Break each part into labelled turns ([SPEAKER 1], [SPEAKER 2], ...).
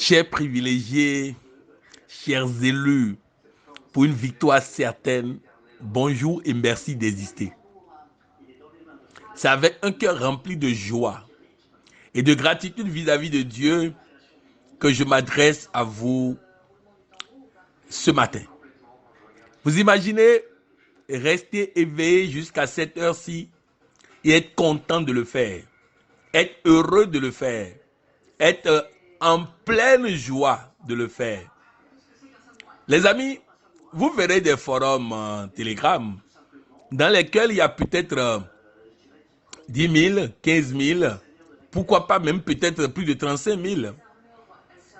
[SPEAKER 1] Chers privilégiés, chers élus, pour une victoire certaine, bonjour et merci d'exister. C'est avec un cœur rempli de joie et de gratitude vis-à-vis de Dieu que je m'adresse à vous ce matin. Vous imaginez rester éveillé jusqu'à cette heure-ci et être content de le faire, être heureux de le faire, être en pleine joie de le faire. Les amis, vous verrez des forums Telegram dans lesquels il y a peut-être 10 000, 15 000, pourquoi pas même peut-être plus de 35 000.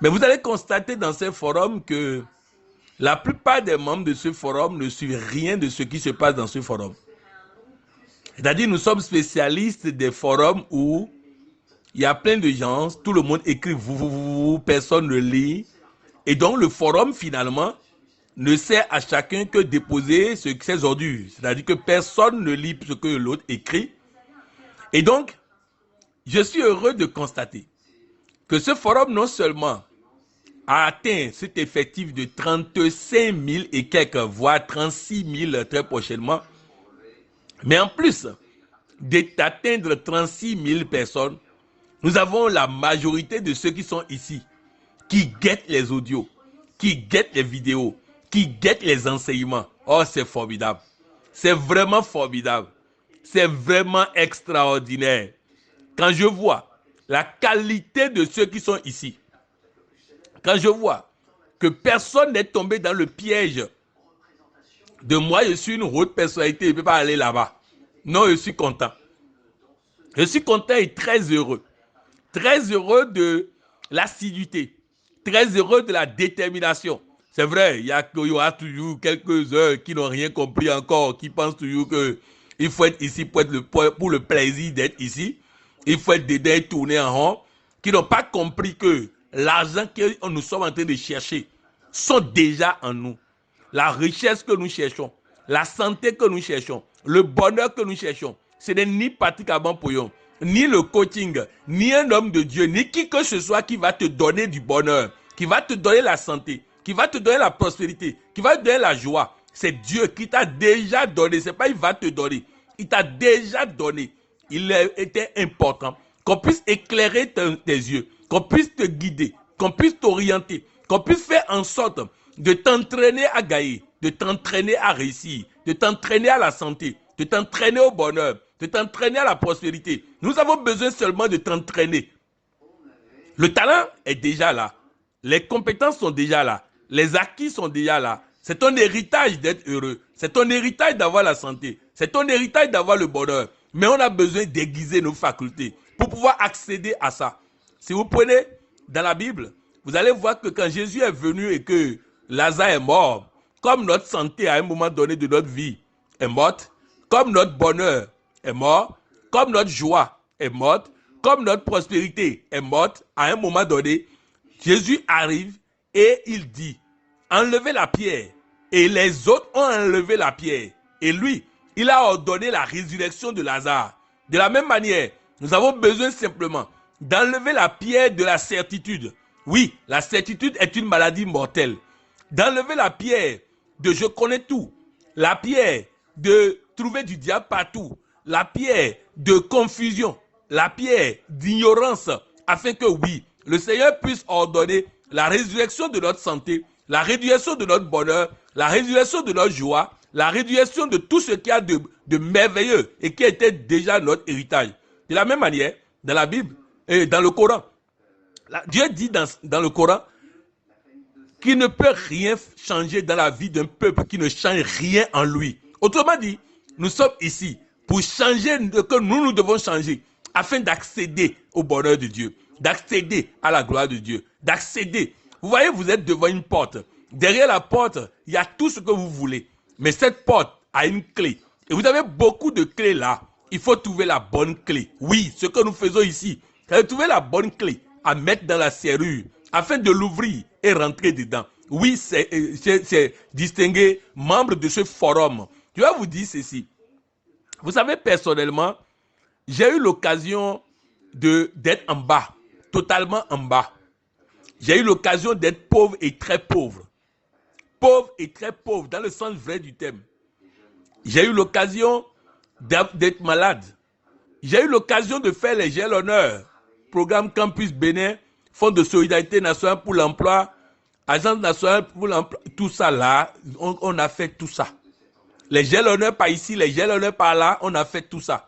[SPEAKER 1] Mais vous allez constater dans ces forums que la plupart des membres de ce forum ne suivent rien de ce qui se passe dans ce forum. C'est-à-dire nous sommes spécialistes des forums où il y a plein de gens, tout le monde écrit vous, personne ne lit. Et donc le forum finalement ne sert à chacun que déposer ses ordures. C'est-à-dire que personne ne lit ce que l'autre écrit. Et donc, je suis heureux de constater que ce forum non seulement a atteint cet effectif de 35 000 et quelques, voire 36 000 très prochainement, mais en plus d'atteindre 36 000 personnes, nous avons la majorité de ceux qui sont ici, qui guettent les audios, qui guettent les vidéos, qui guettent les enseignements. Oh, c'est formidable. C'est vraiment formidable. C'est vraiment extraordinaire. Quand je vois la qualité de ceux qui sont ici, quand je vois que personne n'est tombé dans le piège de moi, je suis une haute personnalité, je ne peux pas aller là-bas. Non, je suis content. Je suis content et très heureux. Très heureux de l'assiduité. Très heureux de la détermination. C'est vrai, il y aura toujours quelques-uns qui n'ont rien compris encore, qui pensent toujours qu'il faut être ici pour le plaisir d'être ici. Il faut être dedans et tourner en rond. Qui n'ont pas compris que l'argent que nous sommes en train de chercher sont déjà en nous. La richesse que nous cherchons, la santé que nous cherchons, le bonheur que nous cherchons, ce n'est ni Patrick Abampoyon, ni le coaching, ni un homme de Dieu, ni qui que ce soit qui va te donner du bonheur, qui va te donner la santé, qui va te donner la prospérité, qui va te donner la joie. C'est Dieu qui t'a déjà donné. C'est pas il va te donner. Il t'a déjà donné. Il était important qu'on puisse éclairer tes yeux, qu'on puisse te guider, qu'on puisse t'orienter, qu'on puisse faire en sorte de t'entraîner à gagner, de t'entraîner à réussir, de t'entraîner à la santé, de t'entraîner au bonheur, de t'entraîner à la prospérité. Nous avons besoin seulement de t'entraîner. Le talent est déjà là. Les compétences sont déjà là. Les acquis sont déjà là. C'est ton héritage d'être heureux. C'est ton héritage d'avoir la santé. C'est ton héritage d'avoir le bonheur. Mais on a besoin d'aiguiser nos facultés pour pouvoir accéder à ça. Si vous prenez dans la Bible, vous allez voir que quand Jésus est venu et que Lazare est mort, comme notre santé à un moment donné de notre vie est morte, comme notre bonheur est mort, comme notre joie est morte, comme notre prospérité est morte, à un moment donné, Jésus arrive et il dit, enlevez la pierre. Et les autres ont enlevé la pierre. Et lui, il a ordonné la résurrection de Lazare. De la même manière, nous avons besoin simplement d'enlever la pierre de la certitude. Oui, la certitude est une maladie mortelle. D'enlever la pierre de je connais tout. La pierre de trouver du diable partout. La pierre de confusion. La pierre d'ignorance. Afin que oui, le Seigneur puisse ordonner la résurrection de notre santé, la résurrection de notre bonheur, la résurrection de notre joie, la résurrection de tout ce qu'il y a de merveilleux et qui était déjà notre héritage. De la même manière, dans la Bible et dans le Coran, Dieu dit dans le Coran qu'il ne peut rien changer dans la vie d'un peuple qui ne change rien en lui. Autrement dit, nous sommes ici pour changer ce que nous devons changer afin d'accéder au bonheur de Dieu, d'accéder à la gloire de Dieu, d'accéder. Vous voyez, vous êtes devant une porte. Derrière la porte, il y a tout ce que vous voulez. Mais cette porte a une clé. Et vous avez beaucoup de clés là. Il faut trouver la bonne clé. Oui, ce que nous faisons ici, c'est trouver la bonne clé à mettre dans la serrure afin de l'ouvrir et rentrer dedans. Oui, c'est distinguer membre de ce forum. Je vais vous dire ceci. Vous savez, personnellement, j'ai eu l'occasion d'être en bas, totalement en bas. J'ai eu l'occasion d'être pauvre et très pauvre. Pauvre et très pauvre, dans le sens vrai du terme. J'ai eu l'occasion d'être malade. J'ai eu l'occasion de faire les gels honneurs. Programme Campus Bénin, Fonds de solidarité nationale pour l'emploi, Agence nationale pour l'emploi. Tout ça là, on a fait tout ça. Les gels honneurs par ici, les gels honneurs par là, on a fait tout ça.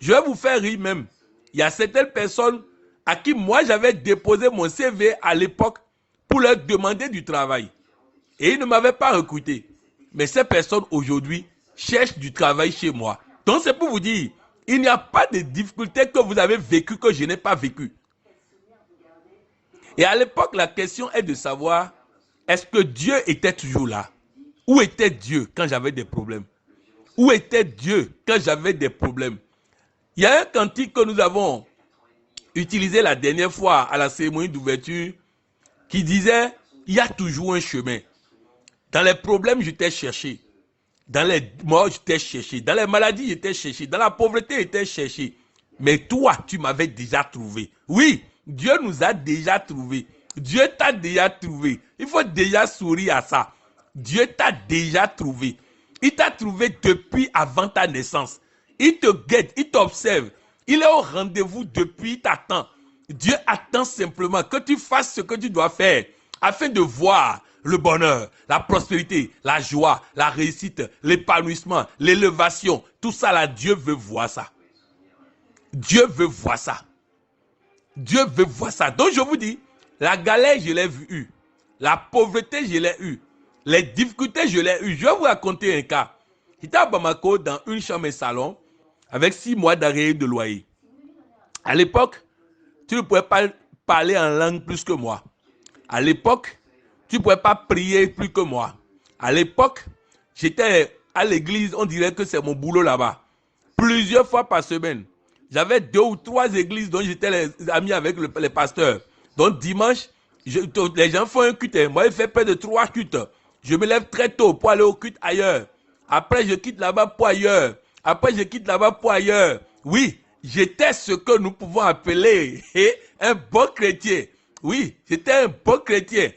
[SPEAKER 1] Je vais vous faire rire même. Il y a certaines personnes à qui moi j'avais déposé mon CV à l'époque pour leur demander du travail. Et ils ne m'avaient pas recruté. Mais ces personnes aujourd'hui cherchent du travail chez moi. Donc c'est pour vous dire, il n'y a pas de difficultés que vous avez vécues que je n'ai pas vécues. Et à l'époque, la question est de savoir, est-ce que Dieu était toujours là? Où était Dieu quand j'avais des problèmes? Où était Dieu quand j'avais des problèmes? Il y a un cantique que nous avons utilisé la dernière fois à la cérémonie d'ouverture qui disait, il y a toujours un chemin. Dans les problèmes, je t'ai cherché. Dans les morts, je t'ai cherché. Dans les maladies, je t'ai cherché. Dans la pauvreté, je t'ai cherché. Mais toi, tu m'avais déjà trouvé. Oui, Dieu nous a déjà trouvés. Dieu t'a déjà trouvé. Il faut déjà sourire à ça. Dieu t'a déjà trouvé. Il t'a trouvé depuis avant ta naissance. Il te guette, il t'observe. Il est au rendez-vous depuis, il t'attend. Dieu attend simplement que tu fasses ce que tu dois faire afin de voir le bonheur, la prospérité, la joie, la réussite, l'épanouissement, l'élévation. Tout ça là, Dieu veut voir ça. Dieu veut voir ça. Dieu veut voir ça. Donc je vous dis, la galère, je l'ai vue. La pauvreté, je l'ai eue. Les difficultés, je l'ai eues. Je vais vous raconter un cas. J'étais à Bamako dans une chambre et salon avec 6 mois d'arrêt de loyer. À l'époque, tu ne pouvais pas parler en langue plus que moi. À l'époque, tu ne pouvais pas prier plus que moi. À l'époque, j'étais à l'église, on dirait que c'est mon boulot là-bas. Plusieurs fois par semaine. J'avais 2 ou 3 églises dont j'étais ami avec les pasteurs. Donc dimanche, les gens font un culte. Moi, je fais près de 3 cultes. Je me lève très tôt pour aller au culte ailleurs. Après, je quitte là-bas pour ailleurs. Après, je quitte là-bas pour ailleurs. Oui, j'étais ce que nous pouvons appeler un bon chrétien. Oui, j'étais un bon chrétien.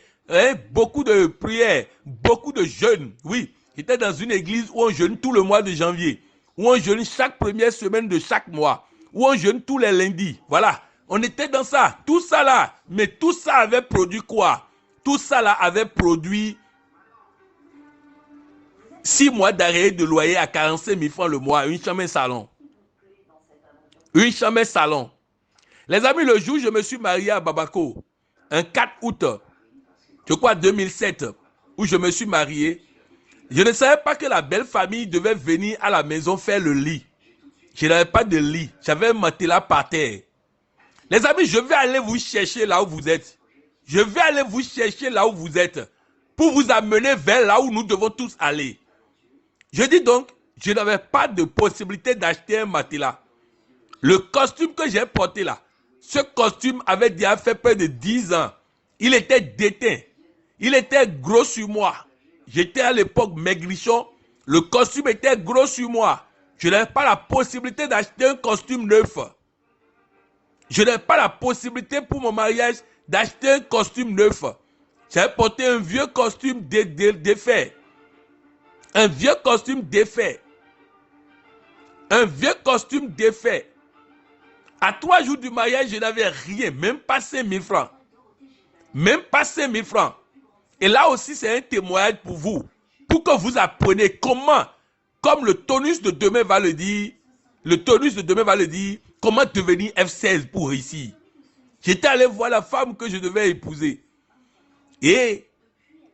[SPEAKER 1] Beaucoup de prières, beaucoup de jeûnes. Oui, j'étais dans une église où on jeûne tout le mois de janvier. Où on jeûne chaque première semaine de chaque mois. Où on jeûne tous les lundis. Voilà, on était dans ça. Tout ça là. Mais tout ça avait produit quoi? Tout ça là avait produit 6 mois d'arrêt de loyer à 45 000 francs le mois, une chambre et salon. Une chambre et salon. Les amis, le jour où je me suis marié à Bamako, un 4 août, je crois 2007, où je me suis marié, je ne savais pas que la belle famille devait venir à la maison faire le lit. Je n'avais pas de lit, j'avais un matelas par terre. Les amis, je vais aller vous chercher là où vous êtes. Je vais aller vous chercher là où vous êtes, pour vous amener vers là où nous devons tous aller. Je dis donc, je n'avais pas de possibilité d'acheter un matelas. Le costume que j'ai porté là, ce costume avait déjà fait près de 10 ans. Il était déteint. Il était gros sur moi. J'étais à l'époque maigrichon. Le costume était gros sur moi. Je n'avais pas la possibilité d'acheter un costume neuf. Je n'avais pas la possibilité pour mon mariage d'acheter un costume neuf. J'avais porté un vieux costume défait. Un vieux costume défait. Un vieux costume défait. À 3 jours du mariage, je n'avais rien, même pas 5 000 francs. Même pas 5 000 francs. Et là aussi, c'est un témoignage pour vous. Pour que vous appreniez comment, comme le tonus de demain va le dire, comment devenir F16 pour réussir. J'étais allé voir la femme que je devais épouser. Et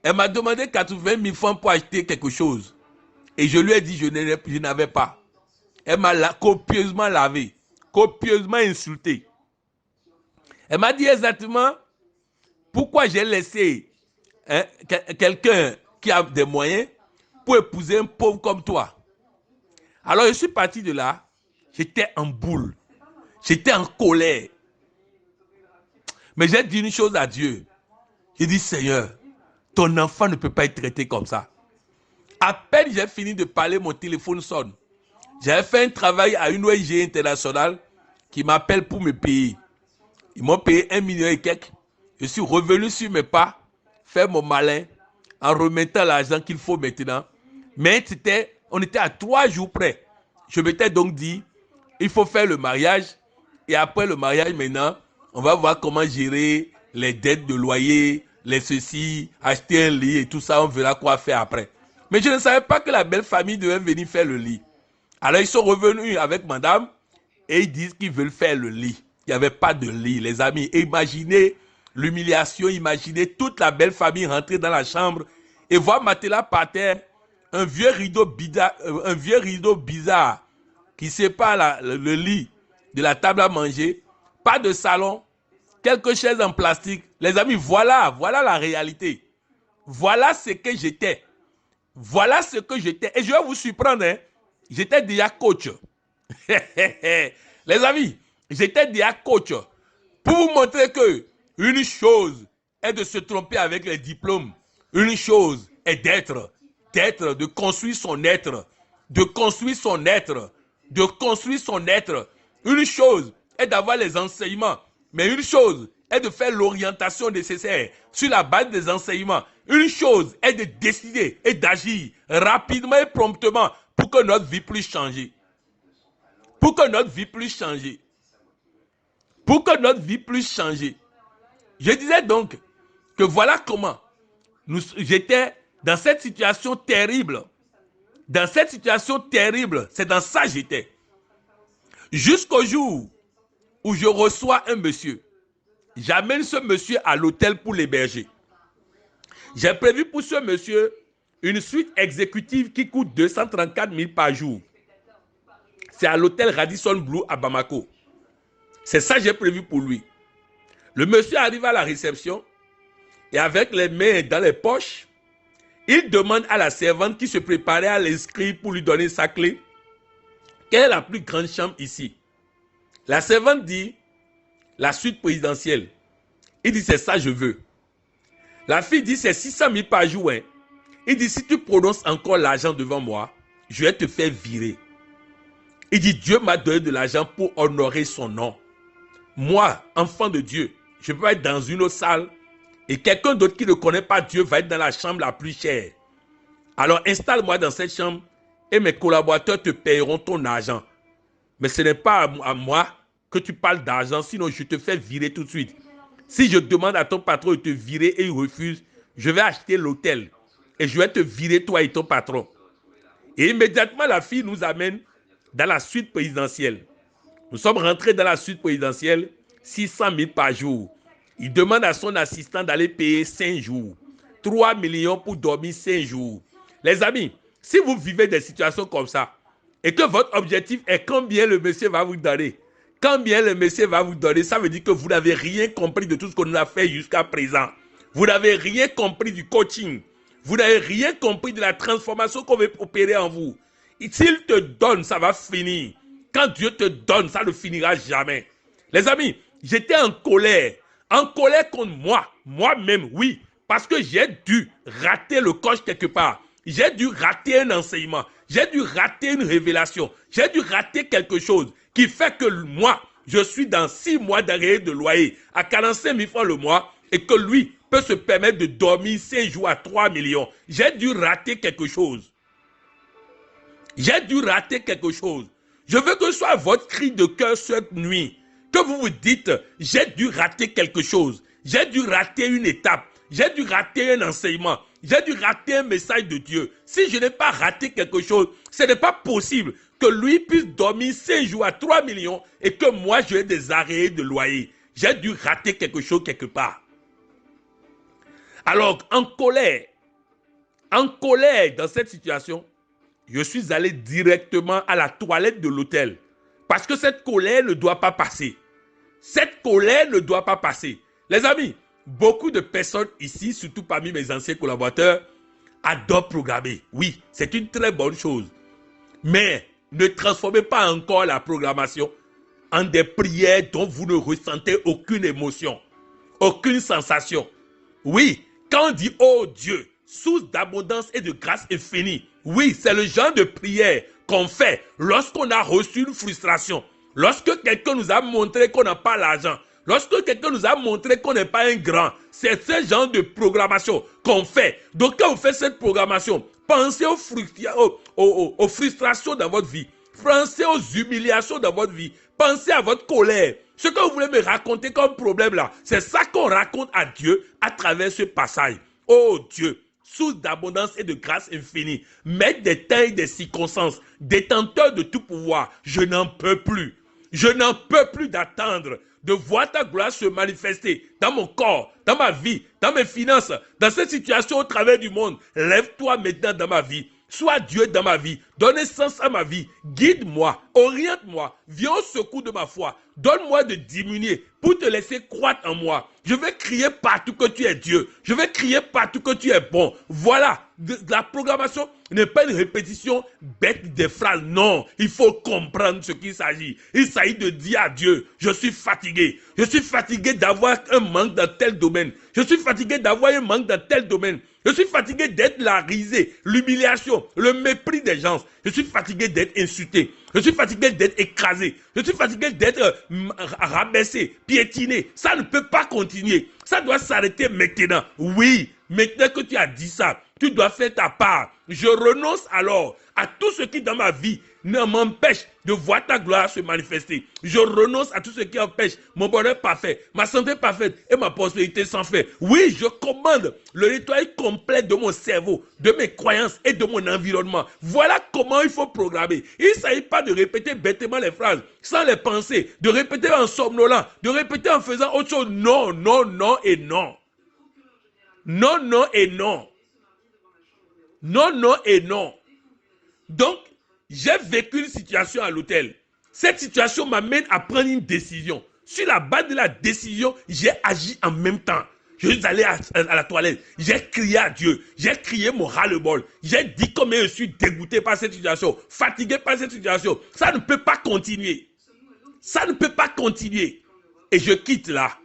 [SPEAKER 1] elle m'a demandé 80 000 francs pour acheter quelque chose. Et je lui ai dit, je n'avais pas. Elle m'a copieusement lavé, copieusement insulté. Elle m'a dit exactement pourquoi j'ai laissé quelqu'un qui a des moyens pour épouser un pauvre comme toi. Alors je suis parti de là, j'étais en boule, j'étais en colère. Mais j'ai dit une chose à Dieu. J'ai dit, Seigneur, ton enfant ne peut pas être traité comme ça. À peine j'ai fini de parler, mon téléphone sonne. J'avais fait un travail à une ONG internationale qui m'appelle pour me payer. Ils m'ont payé 1 million et quelques. Je suis revenu sur mes pas, faire mon malin, en remettant l'argent qu'il faut maintenant. Mais on était à 3 jours près. Je m'étais donc dit, il faut faire le mariage. Et après le mariage, maintenant, on va voir comment gérer les dettes de loyer, les ceci, acheter un lit et tout ça. On verra quoi faire après. Mais je ne savais pas que la belle famille devait venir faire le lit. Alors, ils sont revenus avec madame et ils disent qu'ils veulent faire le lit. Il n'y avait pas de lit, les amis. Et imaginez l'humiliation, imaginez toute la belle famille rentrer dans la chambre et voir matelas par terre, un vieux rideau bizarre qui sépare le lit de la table à manger, pas de salon, quelques chaises en plastique. Les amis, voilà la réalité. Voilà ce que j'étais. Voilà ce que j'étais. Et je vais vous surprendre, hein. J'étais déjà coach. Les amis, j'étais déjà coach. Pour vous montrer que une chose est de se tromper avec les diplômes. Une chose est de construire son être. De construire son être. De construire son être. Une chose est d'avoir les enseignements. Mais une chose est de faire l'orientation nécessaire sur la base des enseignements. Une chose est de décider et d'agir rapidement et promptement pour que notre vie puisse changer. Pour que notre vie puisse changer. Pour que notre vie puisse changer. Je disais donc que voilà comment j'étais dans cette situation terrible. Dans cette situation terrible, c'est dans ça que j'étais. Jusqu'au jour où je reçois un monsieur. J'amène ce monsieur à l'hôtel pour l'héberger. J'ai prévu pour ce monsieur une suite exécutive qui coûte 234 000 par jour. C'est à l'hôtel Radisson Blu à Bamako. C'est ça que j'ai prévu pour lui. Le monsieur arrive à la réception et avec les mains dans les poches, il demande à la servante qui se préparait à l'inscrire pour lui donner sa clé, quelle est la plus grande chambre ici? La servante dit, la suite présidentielle. Il dit, c'est ça je veux. La fille dit, c'est 600 000 par jour. Hein. Il dit, si tu prononces encore l'argent devant moi, je vais te faire virer. Il dit, Dieu m'a donné de l'argent pour honorer son nom. Moi, enfant de Dieu, je peux être dans une autre salle et quelqu'un d'autre qui ne connaît pas Dieu va être dans la chambre la plus chère. Alors installe-moi dans cette chambre et mes collaborateurs te paieront ton argent. Mais ce n'est pas à moi que tu parles d'argent, sinon je te fais virer tout de suite. Si je demande à ton patron de te virer et il refuse, je vais acheter l'hôtel et je vais te virer toi et ton patron. Et immédiatement, la fille nous amène dans la suite présidentielle. Nous sommes rentrés dans la suite présidentielle, 600 000 par jour. Il demande à son assistant d'aller payer 5 jours. 3 millions pour dormir 5 jours. Les amis, si vous vivez des situations comme ça, et que votre objectif est combien le monsieur va vous donner, combien le monsieur va vous donner, ça veut dire que vous n'avez rien compris de tout ce qu'on nous a fait jusqu'à présent. Vous n'avez rien compris du coaching. Vous n'avez rien compris de la transformation qu'on veut opérer en vous. S'il te donne, ça va finir. Quand Dieu te donne, ça ne finira jamais. Les amis, j'étais en colère contre moi-même, oui, parce que j'ai dû rater le coche quelque part. J'ai dû rater un enseignement. J'ai dû rater une révélation. J'ai dû rater quelque chose qui fait que moi, je suis dans 6 mois d'arrêt de loyer à 45 000 francs le mois et que lui peut se permettre de dormir 5 jours à 3 millions. J'ai dû rater quelque chose. J'ai dû rater quelque chose. Je veux que ce soit votre cri de cœur cette nuit. Que vous vous dites, j'ai dû rater quelque chose. J'ai dû rater une étape. J'ai dû rater un enseignement. J'ai dû rater un message de Dieu. Si je n'ai pas raté quelque chose, ce n'est pas possible que lui puisse dormir 5 jours à 3 millions et que moi, j'ai des arrêts de loyer. J'ai dû rater quelque chose quelque part. Alors, en colère dans cette situation, je suis allé directement à la toilette de l'hôtel. Parce que cette colère ne doit pas passer. Cette colère ne doit pas passer. Les amis, beaucoup de personnes ici, surtout parmi mes anciens collaborateurs, adorent programmer. Oui, c'est une très bonne chose. Mais ne transformez pas encore la programmation en des prières dont vous ne ressentez aucune émotion, aucune sensation. Oui, quand on dit « Oh Dieu », source d'abondance et de grâce infinie. Oui, c'est le genre de prière qu'on fait lorsqu'on a reçu une frustration. Lorsque quelqu'un nous a montré qu'on n'a pas l'argent. Lorsque quelqu'un nous a montré qu'on n'est pas un grand, c'est ce genre de programmation qu'on fait. Donc quand vous faites cette programmation, pensez aux frustrations dans votre vie. Pensez aux humiliations dans votre vie. Pensez à votre colère. Ce que vous voulez me raconter comme problème là, c'est ça qu'on raconte à Dieu à travers ce passage. Oh Dieu, source d'abondance et de grâce infinie, maître des temps et des circonstances, détenteur de tout pouvoir, je n'en peux plus. Je n'en peux plus d'attendre de voir ta gloire se manifester dans mon corps, dans ma vie, dans mes finances, dans cette situation au travers du monde. Lève-toi maintenant dans ma vie. Sois Dieu dans ma vie. Donne sens à ma vie. Guide-moi, oriente-moi. Viens au secours de ma foi. Donne-moi de diminuer pour te laisser croître en moi. Je vais crier partout que tu es Dieu. Je vais crier partout que tu es bon. Voilà. La programmation n'est pas une répétition bête des phrases. Non, il faut comprendre ce qu'il s'agit. Il s'agit de dire à Dieu, je suis fatigué. Je suis fatigué d'avoir un manque dans tel domaine. Je suis fatigué d'avoir un manque dans tel domaine. Je suis fatigué d'être la risée, l'humiliation, le mépris des gens. Je suis fatigué d'être insulté. Je suis fatigué d'être écrasé. Je suis fatigué d'être rabaissé, piétiné. Ça ne peut pas continuer. Ça doit s'arrêter maintenant. Oui, maintenant que tu as dit ça, tu dois faire ta part. Je renonce alors à tout ce qui dans ma vie ne m'empêche de voir ta gloire se manifester. Je renonce à tout ce qui empêche mon bonheur parfait, ma santé parfaite et ma prospérité sans fin. Oui, je commande le nettoyage complet de mon cerveau, de mes croyances et de mon environnement. Voilà comment il faut programmer. Il ne s'agit pas de répéter bêtement les phrases sans les penser, de répéter en somnolant, de répéter en faisant autre chose. Non, non, non et non. Non, non et non. Non, non et non. Donc, j'ai vécu une situation à l'hôtel. Cette situation m'amène à prendre une décision. Sur la base de la décision, j'ai agi en même temps. Je suis allé à la toilette. J'ai crié à Dieu. J'ai crié mon ras-le-bol. J'ai dit combien je suis dégoûté par cette situation, fatigué par cette situation. Ça ne peut pas continuer. Ça ne peut pas continuer. Et je quitte là.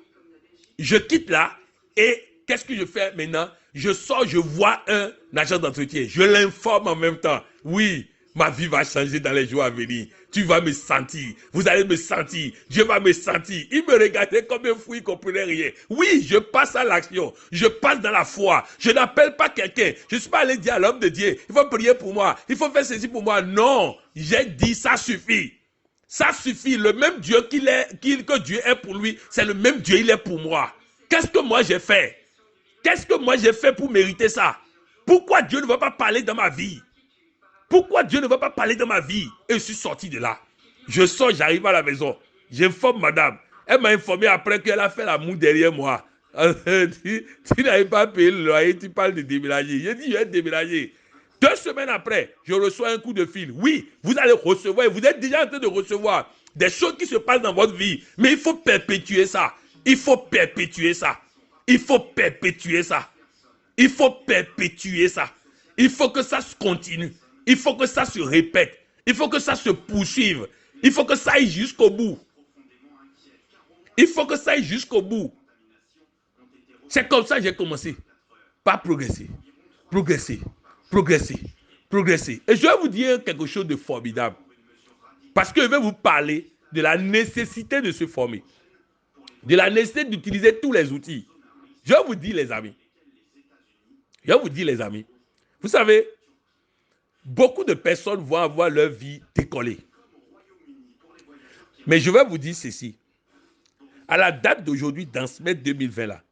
[SPEAKER 1] Je quitte là. Et qu'est-ce que je fais maintenant? Je sors, je vois un agent d'entretien. Je l'informe en même temps. Oui, ma vie va changer dans les jours à venir. Tu vas me sentir. Vous allez me sentir. Je vais me sentir. Il me regardait comme un fou, il ne comprenait rien. Oui, je passe à l'action. Je passe dans la foi. Je n'appelle pas quelqu'un. Je ne suis pas allé dire à l'homme de Dieu, il faut prier pour moi. Il faut faire ceci pour moi. Non, j'ai dit, ça suffit. Ça suffit. Le même Dieu que Dieu est pour lui, c'est le même Dieu, il est pour moi. Qu'est-ce que moi j'ai fait? Qu'est-ce que moi j'ai fait pour mériter ça? Pourquoi Dieu ne va pas parler dans ma vie? Pourquoi Dieu ne va pas parler dans ma vie? Et je suis sorti de là. Je sors, j'arrive à la maison. J'informe madame. Elle m'a informé après qu'elle a fait la moue derrière moi. Tu n'arrives pas à payer le loyer, tu parles de déménager. J'ai dit, je vais déménager. 2 semaines après, je reçois un coup de fil. Oui, vous allez recevoir, vous êtes déjà en train de recevoir des choses qui se passent dans votre vie. Mais il faut perpétuer ça. Il faut perpétuer ça. Il faut perpétuer ça. Il faut perpétuer ça. Il faut que ça se continue. Il faut que ça se répète. Il faut que ça se poursuive. Il faut que ça aille jusqu'au bout. Il faut que ça aille jusqu'au bout. C'est comme ça que j'ai commencé. Pas progresser. Progresser. Progresser. Progresser. Et je vais vous dire quelque chose de formidable. Parce que je vais vous parler de la nécessité de se former. De la nécessité d'utiliser tous les outils. Je vais vous dire, les amis. Je vais vous dire, les amis. Vous savez, beaucoup de personnes vont avoir leur vie décollée. Mais je vais vous dire ceci. À la date d'aujourd'hui, dans ce mai 2020 là,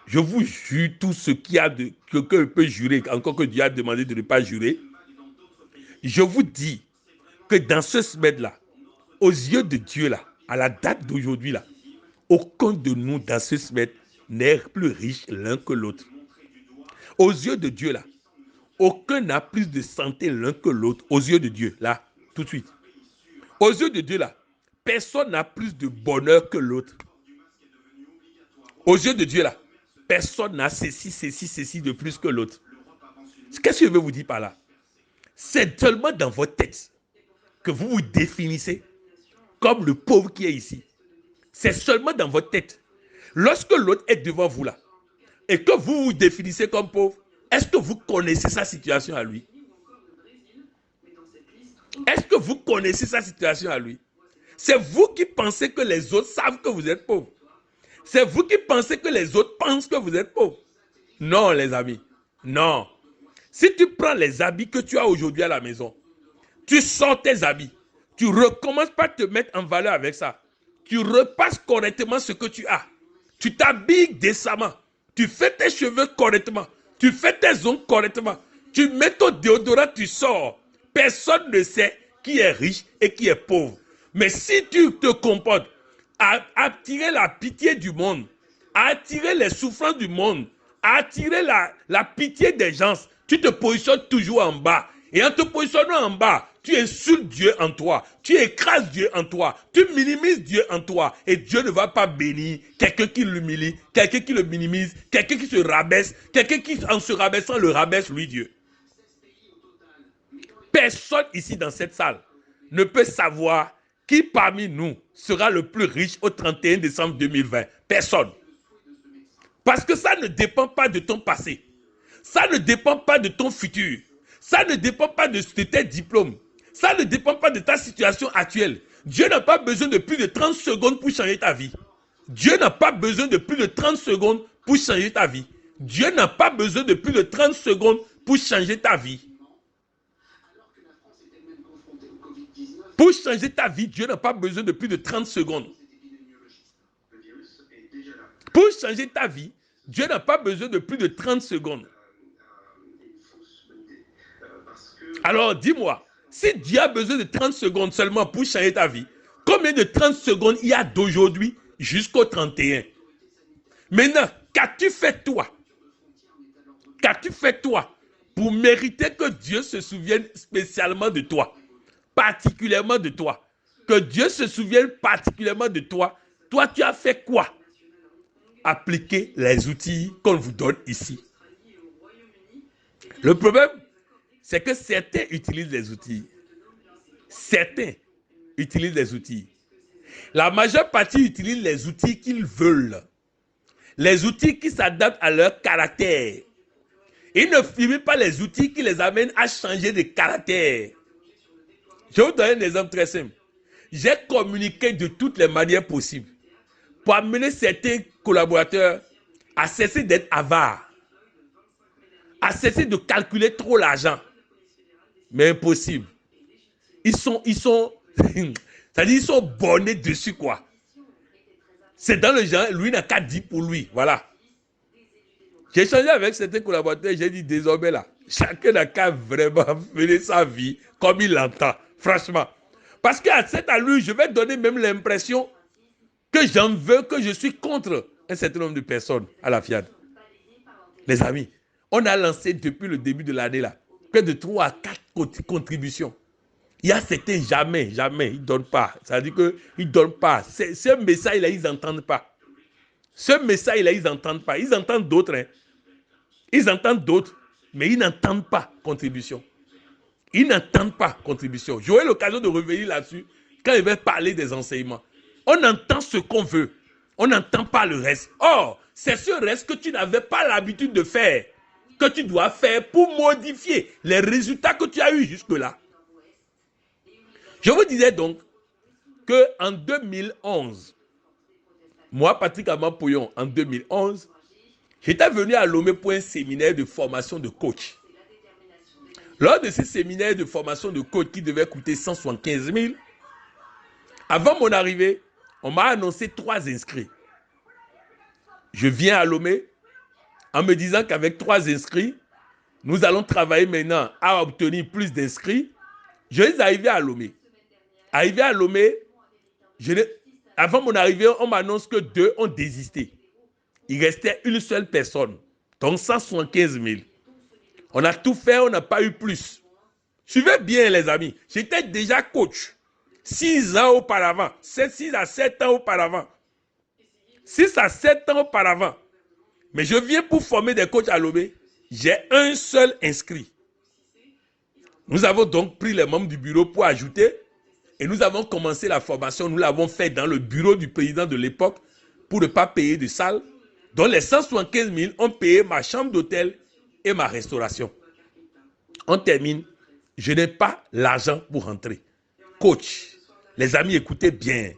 [SPEAKER 1] je vous jure tout ce qu'il y a que je peux jurer, encore que Dieu a demandé de ne pas jurer. Je vous dis que dans ce semaine là, aux yeux de Dieu là, à la date d'aujourd'hui là, aucun de nous dans ce semaine n'est plus riche l'un que l'autre. Aux yeux de Dieu là, aucun n'a plus de santé l'un que l'autre. Aux yeux de Dieu là, tout de suite. Aux yeux de Dieu là, personne n'a plus de bonheur que l'autre. Aux yeux de Dieu là, personne n'a ceci de plus que l'autre. Qu'est-ce que je veux vous dire par là? C'est seulement dans votre tête que vous vous définissez comme le pauvre qui est ici. C'est seulement dans votre tête. Lorsque l'autre est devant vous là, et que vous vous définissez comme pauvre, est-ce que vous connaissez sa situation à lui? Est-ce que vous connaissez sa situation à lui? C'est vous qui pensez que les autres savent que vous êtes pauvre. C'est vous qui pensez que les autres pensent que vous êtes pauvre. Non, les amis. Non. Si tu prends les habits que tu as aujourd'hui à la maison, tu sors tes habits, tu recommences par te mettre en valeur avec ça. Tu repasses correctement ce que tu as. Tu t'habilles décemment. Tu fais tes cheveux correctement. Tu fais tes ongles correctement. Tu mets ton déodorant, tu sors. Personne ne sait qui est riche et qui est pauvre. Mais si tu te comportes à attirer la pitié du monde, à attirer les souffrances du monde, à attirer la pitié des gens, tu te positionnes toujours en bas. Et en te positionnant en bas, tu insultes Dieu en toi, tu écrases Dieu en toi, tu minimises Dieu en toi. Et Dieu ne va pas bénir quelqu'un qui l'humilie, quelqu'un qui le minimise, quelqu'un qui se rabaisse, quelqu'un qui en se rabaissant le rabaisse lui Dieu. Personne ici dans cette salle ne peut savoir qui parmi nous sera le plus riche au 31 décembre 2020. Personne. Parce que ça ne dépend pas de ton passé. Ça ne dépend pas de ton futur. Ça ne dépend pas de tes diplômes. Ça ne dépend pas de ta situation actuelle. Dieu n'a pas besoin de plus de 30 secondes pour changer ta vie. Dieu n'a pas besoin de plus de 30 secondes pour changer ta vie. Dieu n'a pas besoin de plus de 30 secondes pour changer ta vie. Pour changer ta vie, Dieu n'a pas besoin de plus de 30 secondes. Pour changer ta vie, Dieu n'a pas besoin de plus de 30 secondes. Alors, dis-moi, si Dieu a besoin de 30 secondes seulement pour changer ta vie, combien de 30 secondes il y a d'aujourd'hui jusqu'au 31? Maintenant, qu'as-tu fait toi? Qu'as-tu fait toi pour mériter que Dieu se souvienne spécialement de toi? Particulièrement de toi. Que Dieu se souvienne particulièrement de toi. Toi, tu as fait quoi? Appliquer les outils qu'on vous donne ici. Le problème, c'est que certains utilisent les outils. Certains utilisent les outils. La majeure partie utilise les outils qu'ils veulent. Les outils qui s'adaptent à leur caractère. Ils ne filment pas les outils qui les amènent à changer de caractère. Je vais vous donner un exemple très simple. J'ai communiqué de toutes les manières possibles pour amener certains collaborateurs à cesser d'être avares, à cesser de calculer trop l'argent. Mais impossible. Ils sont c'est-à-dire ils sont bornés dessus, quoi. C'est dans le genre, lui n'a qu'à dire pour lui, voilà. J'ai échangé avec certains collaborateurs, j'ai dit désormais là, chacun n'a qu'à vraiment mener sa vie comme il l'entend, franchement. Parce qu'à cette allure, je vais donner même l'impression que j'en veux, que je suis contre un certain nombre de personnes à la FIAD. Les amis, on a lancé depuis le début de l'année là, près de 3 à 4 contributions. Il y a certains, jamais, ils ne donnent pas. Ça veut dire qu'ils ne donnent pas. Ce message-là, ils n'entendent pas. Ce message-là, ils n'entendent pas. Ils entendent d'autres. Hein. Ils entendent d'autres, mais ils n'entendent pas contribution. Ils n'entendent pas contribution. J'aurai l'occasion de revenir là-dessus quand je vais parler des enseignements. On entend ce qu'on veut. On n'entend pas le reste. Or, c'est ce reste que tu n'avais pas l'habitude de faire, que tu dois faire pour modifier les résultats que tu as eus jusque-là. Je vous disais donc qu'en 2011, moi, Patrick Amampouillon, en 2011, j'étais venu à Lomé pour un séminaire de formation de coach. Lors de ce séminaire de formation de coach qui devait coûter 175 000, avant mon arrivée, on m'a annoncé 3 inscrits. Je viens à Lomé en me disant qu'avec 3 inscrits, nous allons travailler maintenant à obtenir plus d'inscrits. Je suis arrivé à Lomé. Arrivé à Lomé, avant mon arrivée, on m'annonce que 2 ont désisté. Il restait une seule personne, donc 175 000. On a tout fait, on n'a pas eu plus. Suivez bien les amis, j'étais déjà coach 6 ans auparavant, 6 à 7 ans auparavant. 6 à 7 ans auparavant. Mais je viens pour former des coachs à Lomé. J'ai un seul inscrit. Nous avons donc pris les membres du bureau pour ajouter et nous avons commencé la formation. Nous l'avons fait dans le bureau du président de l'époque pour ne pas payer de salle. Donc les 175 000 ont payé ma chambre d'hôtel et ma restauration. On termine. Je n'ai pas l'argent pour rentrer. Coach, les amis, écoutez bien.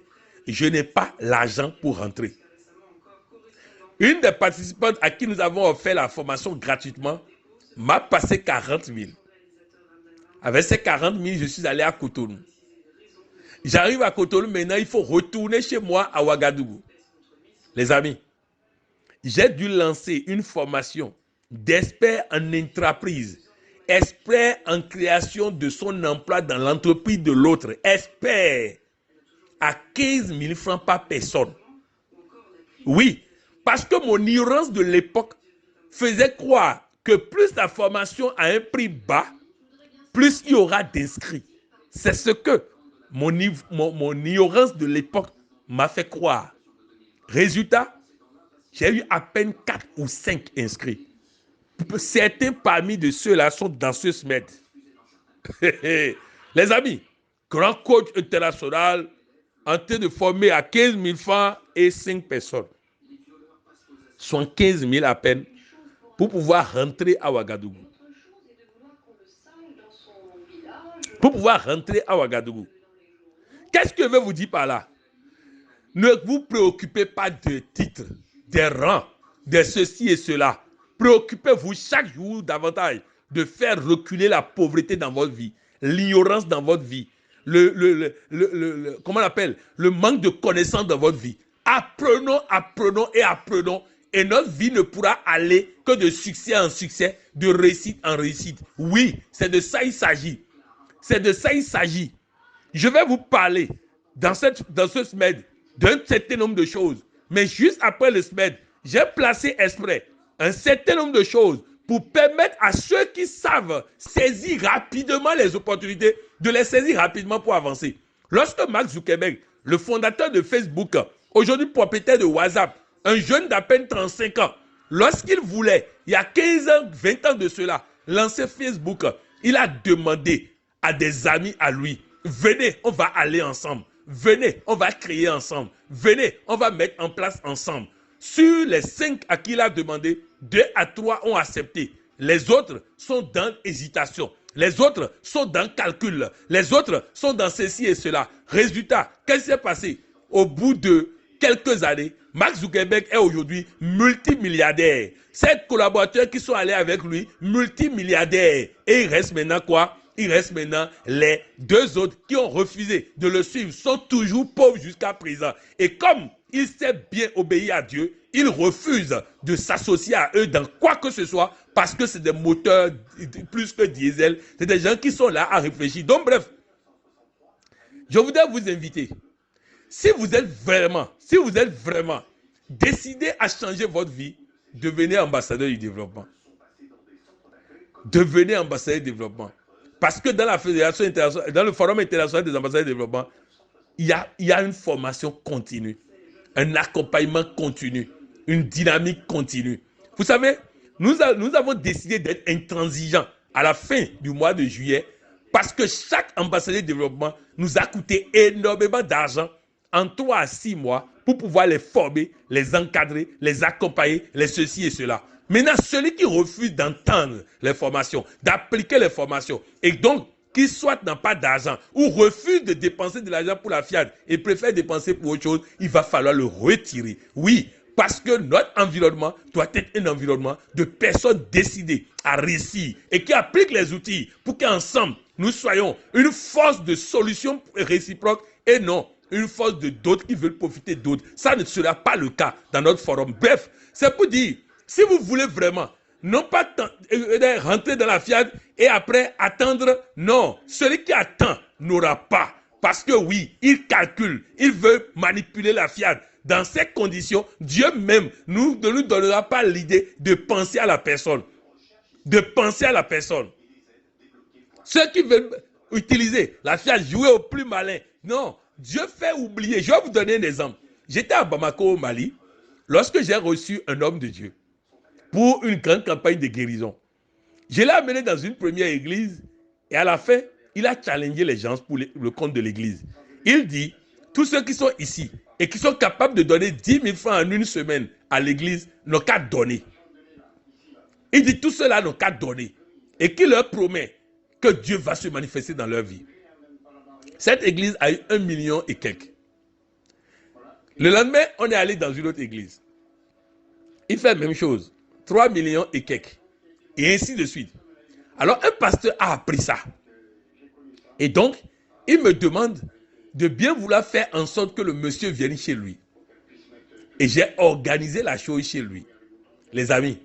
[SPEAKER 1] Je n'ai pas l'argent pour rentrer. Une des participantes à qui nous avons offert la formation gratuitement m'a passé 40 000. Avec ces 40 000, je suis allé à Cotonou. J'arrive à Cotonou, maintenant il faut retourner chez moi à Ouagadougou. Les amis, j'ai dû lancer une formation d'expert en entreprise, expert en création de son emploi dans l'entreprise de l'autre, expert à 15 000 francs par personne. Oui, parce que mon ignorance de l'époque faisait croire que plus la formation a un prix bas, plus il y aura d'inscrits. C'est ce que mon ignorance de l'époque m'a fait croire. Résultat, j'ai eu à peine 4 ou 5 inscrits. Certains parmi de ceux-là sont dans ce SMED. Les amis, grand coach international en train de former à 15 000 francs et 5 personnes. Soit 15 000 à peine pour pouvoir rentrer à Ouagadougou. Pour pouvoir rentrer à Ouagadougou. Qu'est-ce que je veux vous dire par là? Ne vous préoccupez pas de titres, des rangs, de ceci et cela. Préoccupez-vous chaque jour davantage de faire reculer la pauvreté dans votre vie, l'ignorance dans votre vie, comment on appelle, le manque de connaissances dans votre vie. Apprenons, apprenons et apprenons. Et notre vie ne pourra aller que de succès en succès, de réussite en réussite. Oui, c'est de ça il s'agit. C'est de ça il s'agit. Je vais vous parler dans ce SMED d'un certain nombre de choses. Mais juste après le SMED, j'ai placé exprès un certain nombre de choses pour permettre à ceux qui savent saisir rapidement les opportunités, de les saisir rapidement pour avancer. Lorsque Mark Zuckerberg, le fondateur de Facebook, aujourd'hui propriétaire de WhatsApp, un jeune d'à peine 35 ans, lorsqu'il voulait, il y a 15 ans, 20 ans de cela, lancer Facebook, il a demandé à des amis à lui, venez, on va aller ensemble. Venez, on va créer ensemble. Venez, on va mettre en place ensemble. Sur les 5 à qui il a demandé, 2 à 3 ont accepté. Les autres sont dans hésitation. Les autres sont dans calcul. Les autres sont dans ceci et cela. Résultat, qu'est-ce qui s'est passé? Au bout de quelques années, Mark Zuckerberg est aujourd'hui multimilliardaire. Ces collaborateurs qui sont allés avec lui, multimilliardaires. Et il reste maintenant quoi? Il reste maintenant les 2 autres qui ont refusé de le suivre, sont toujours pauvres jusqu'à présent. Et comme il sait bien obéir à Dieu, il refuse de s'associer à eux dans quoi que ce soit parce que c'est des moteurs plus que diesel. C'est des gens qui sont là à réfléchir. Donc bref, je voudrais vous inviter. Si vous êtes vraiment décidé à changer votre vie, devenez ambassadeur du développement. Devenez ambassadeur du développement. Parce que dans la fédération internationale, dans le forum international des ambassadeurs de développement, il y a une formation continue, un accompagnement continu, une dynamique continue. Vous savez, nous avons décidé d'être intransigeants à la fin du mois de juillet parce que chaque ambassadeur de développement nous a coûté énormément d'argent en 3 à 6 mois pour pouvoir les former, les encadrer, les accompagner, les ceci et cela. Maintenant, celui qui refuse d'entendre les formations, d'appliquer les formations, et donc qui soit n'a pas d'argent ou refuse de dépenser de l'argent pour la FIAD et préfère dépenser pour autre chose, il va falloir le retirer. Oui, parce que notre environnement doit être un environnement de personnes décidées à réussir et qui appliquent les outils pour qu'ensemble, nous soyons une force de solution réciproque et non une force de d'autres qui veulent profiter d'autres. Ça ne sera pas le cas dans notre forum. Bref, c'est pour dire, si vous voulez vraiment, non pas rentrer dans la FIAD et après attendre, non. Celui qui attend n'aura pas. Parce que oui, il calcule, il veut manipuler la FIAD. Dans ces conditions, Dieu même ne nous donnera pas l'idée de penser à la personne. De penser à la personne. Ceux qui veulent utiliser la FIAD, jouer au plus malin, non. Dieu fait oublier. Je vais vous donner un exemple. J'étais à Bamako au Mali lorsque j'ai reçu un homme de Dieu pour une grande campagne de guérison. Je l'ai amené dans une première église et à la fin, il a challengé les gens pour le compte de l'église. Il dit, tous ceux qui sont ici et qui sont capables de donner 10 000 francs en une semaine à l'église n'ont qu'à donner. Il dit, tous ceux-là n'ont qu'à donner. Et qu'il leur promet que Dieu va se manifester dans leur vie. Cette église a eu 1 million et quelques. Le lendemain, on est allé dans une autre église. Il fait la même chose. 3 millions et quelques. Et ainsi de suite. Alors, un pasteur a appris ça. Et donc, il me demande de bien vouloir faire en sorte que le monsieur vienne chez lui. Et j'ai organisé la chose chez lui. Les amis,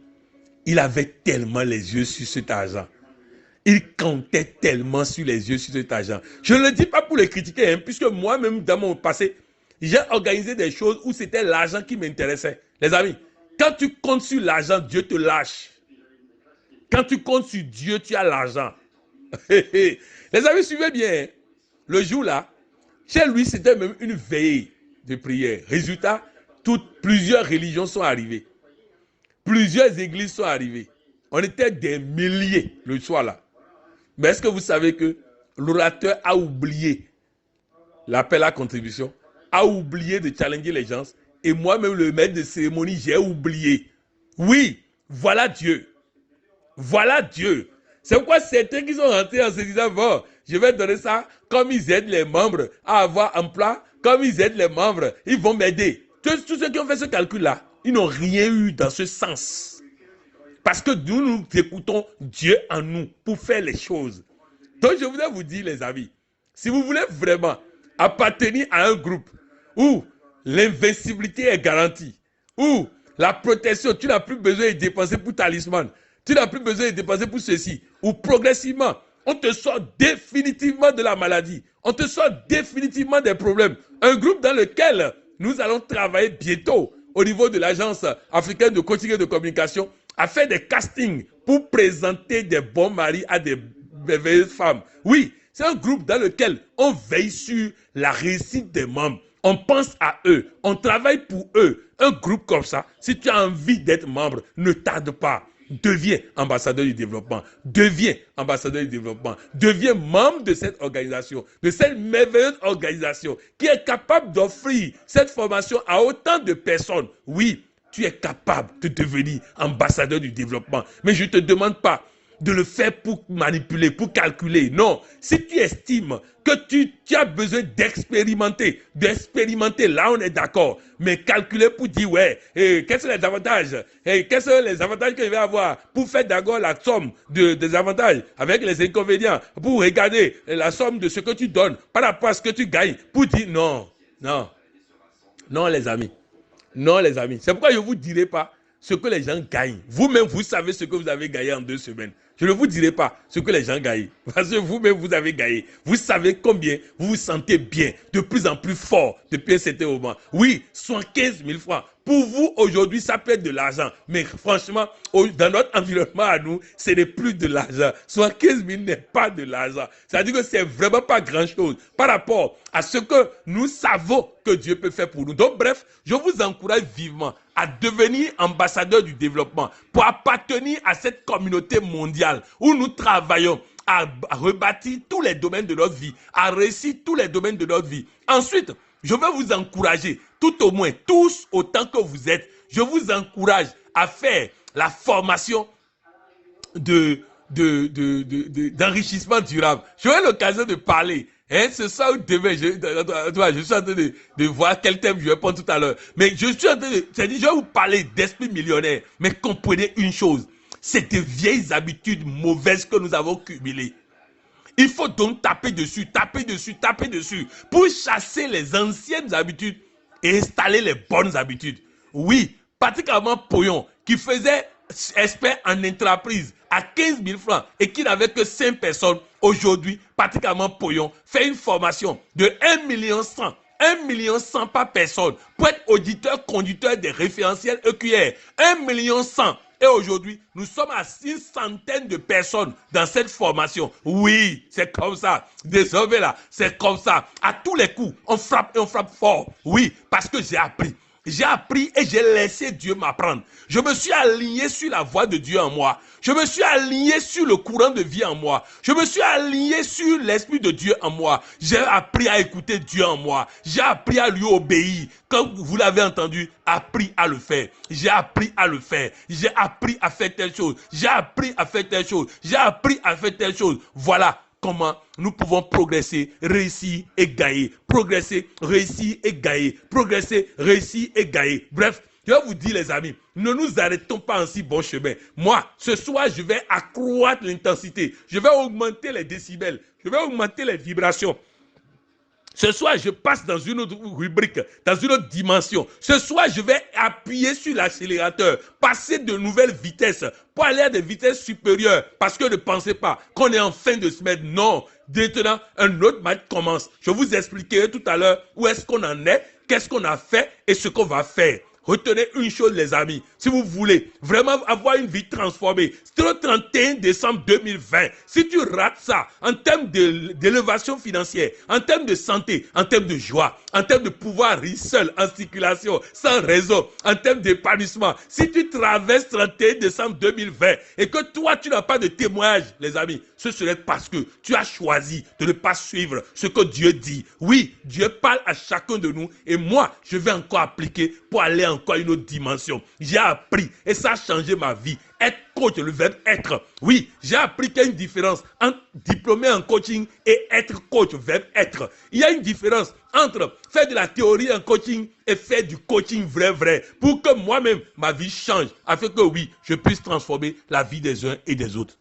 [SPEAKER 1] il avait tellement les yeux sur cet argent. Il comptait tellement sur les yeux sur cet argent. Je ne le dis pas pour le critiquer, puisque moi-même, dans mon passé, j'ai organisé des choses où c'était l'argent qui m'intéressait. Les amis, quand tu comptes sur l'argent, Dieu te lâche. Quand tu comptes sur Dieu, tu as l'argent. Les amis, suivez bien. Le jour-là, chez lui, c'était même une veillée de prière. Résultat, plusieurs religions sont arrivées. Plusieurs églises sont arrivées. On était des milliers le soir-là. Mais est-ce que vous savez que l'orateur a oublié l'appel à contribution, a oublié de challenger les gens, et moi-même, le maître de cérémonie, j'ai oublié. Oui, voilà Dieu. Voilà Dieu. C'est pourquoi certains qui sont rentrés en se disant, bon, je vais donner ça, comme ils aident les membres à avoir emploi, comme ils aident les membres, ils vont m'aider. Tous ceux qui ont fait ce calcul-là, ils n'ont rien eu dans ce sens. Parce que nous écoutons Dieu en nous pour faire les choses. Donc je voudrais vous dire, les amis, si vous voulez vraiment appartenir à un groupe où l'invincibilité est garantie, où la protection, tu n'as plus besoin de dépenser pour talisman, tu n'as plus besoin de dépenser pour ceci, où progressivement, on te sort définitivement de la maladie, on te sort définitivement des problèmes. Un groupe dans lequel nous allons travailler bientôt au niveau de l'Agence africaine de coaching et de communication à faire des castings pour présenter des bons maris à des merveilleuses femmes. Oui, c'est un groupe dans lequel on veille sur la réussite des membres. On pense à eux, on travaille pour eux. Un groupe comme ça, si tu as envie d'être membre, ne tarde pas. Deviens ambassadeur du développement. Deviens ambassadeur du développement. Deviens membre de cette organisation, de cette merveilleuse organisation qui est capable d'offrir cette formation à autant de personnes. Oui, tu es capable de devenir ambassadeur du développement. Mais je ne te demande pas de le faire pour manipuler, pour calculer. Non, si tu estimes que tu as besoin d'expérimenter, là on est d'accord. Mais calculer pour dire, ouais, quels sont les avantages, quels sont les avantages que je vais avoir pour faire d'abord la somme des avantages avec les inconvénients, pour regarder la somme de ce que tu donnes par rapport à ce que tu gagnes, pour dire non, les amis. Non, les amis. C'est pourquoi je ne vous dirai pas ce que les gens gagnent. Vous-même, vous savez ce que vous avez gagné en 2 semaines. Je ne vous dirai pas ce que les gens gagnent. Parce que vous-même, vous avez gagné. Vous savez combien vous vous sentez bien, de plus en plus fort depuis un certain moment. Oui, 75 000 francs. Pour vous, aujourd'hui, ça peut être de l'argent. Mais franchement, dans notre environnement à nous, ce n'est plus de l'argent. 75 000 n'est pas de l'argent. C'est-à-dire que c'est vraiment pas grand-chose par rapport à ce que nous savons que Dieu peut faire pour nous. Donc, bref, je vous encourage vivement à devenir ambassadeur du développement pour appartenir à cette communauté mondiale où nous travaillons à rebâtir tous les domaines de notre vie, à réussir tous les domaines de notre vie. Ensuite, je vais vous encourager, tout au moins, tous autant que vous êtes, je vous encourage à faire la formation d'enrichissement durable. J'aurai l'occasion de parler. Ce soir ou demain, je suis en train de voir quel thème je vais prendre tout à l'heure. Mais je suis en train je vais vous parler d'esprit millionnaire. Mais comprenez une chose, c'est des vieilles habitudes mauvaises que nous avons cumulées. Il faut donc taper dessus pour chasser les anciennes habitudes et installer les bonnes habitudes. Oui, particulièrement Poyon, qui faisait expert en entreprise à 15 000 francs et qui n'avait que 5 personnes, aujourd'hui, particulièrement Poyon, fait une formation de 1 million 100. 1 million 100 par personne pour être auditeur, conducteur des référentiels EQR. 1 million 100. Et aujourd'hui, nous sommes à 600 de personnes dans cette formation. Oui, c'est comme ça. Désolé là, c'est comme ça. À tous les coups, on frappe et on frappe fort. Oui, parce que j'ai appris. J'ai appris et j'ai laissé Dieu m'apprendre. Je me suis aligné sur la voie de Dieu en moi. Je me suis aligné sur le courant de vie en moi. Je me suis aligné sur l'Esprit de Dieu en moi. J'ai appris à écouter Dieu en moi. J'ai appris à lui obéir. Comme vous l'avez entendu, appris à le faire. J'ai appris à le faire. J'ai appris à faire telle chose. J'ai appris à faire telle chose. J'ai appris à faire telle chose. Voilà comment nous pouvons progresser, réussir et gagner. Progresser, réussir et gagner. Progresser, réussir et gagner. Bref, Je vais vous dire, les amis, ne nous arrêtons pas en si bon chemin. Moi, ce soir, je vais accroître l'intensité. Je vais augmenter les décibels. Je vais augmenter les vibrations. Ce soir, je passe dans une autre rubrique, dans une autre dimension. Ce soir, je vais appuyer sur l'accélérateur, passer de nouvelles vitesses pour aller à des vitesses supérieures. Parce que ne pensez pas qu'on est en fin de semaine. Non. Maintenant, un autre match commence. Je vous expliquerai tout à l'heure où est-ce qu'on en est, qu'est-ce qu'on a fait et ce qu'on va faire. Retenez une chose, les amis. Si vous voulez vraiment avoir une vie transformée, c'est le 31 décembre 2020. Si tu rates ça, en termes d'élévation financière, en termes de santé, en termes de joie, en termes de pouvoir rire seul, en circulation, sans réseau, en termes d'épanouissement, si tu traverses 31 décembre 2020 et que toi, tu n'as pas de témoignage, les amis, ce serait parce que tu as choisi de ne pas suivre ce que Dieu dit. Oui, Dieu parle à chacun de nous et moi, je vais encore appliquer pour aller encore à une autre dimension. J'ai appris et ça a changé ma vie. Être coach, le verbe être. Oui, j'ai appris qu'il y a une différence entre diplômé en coaching et être coach, verbe être. Il y a une différence entre faire de la théorie en coaching et faire du coaching vrai. Pour que moi-même, ma vie change, afin que oui, je puisse transformer la vie des uns et des autres.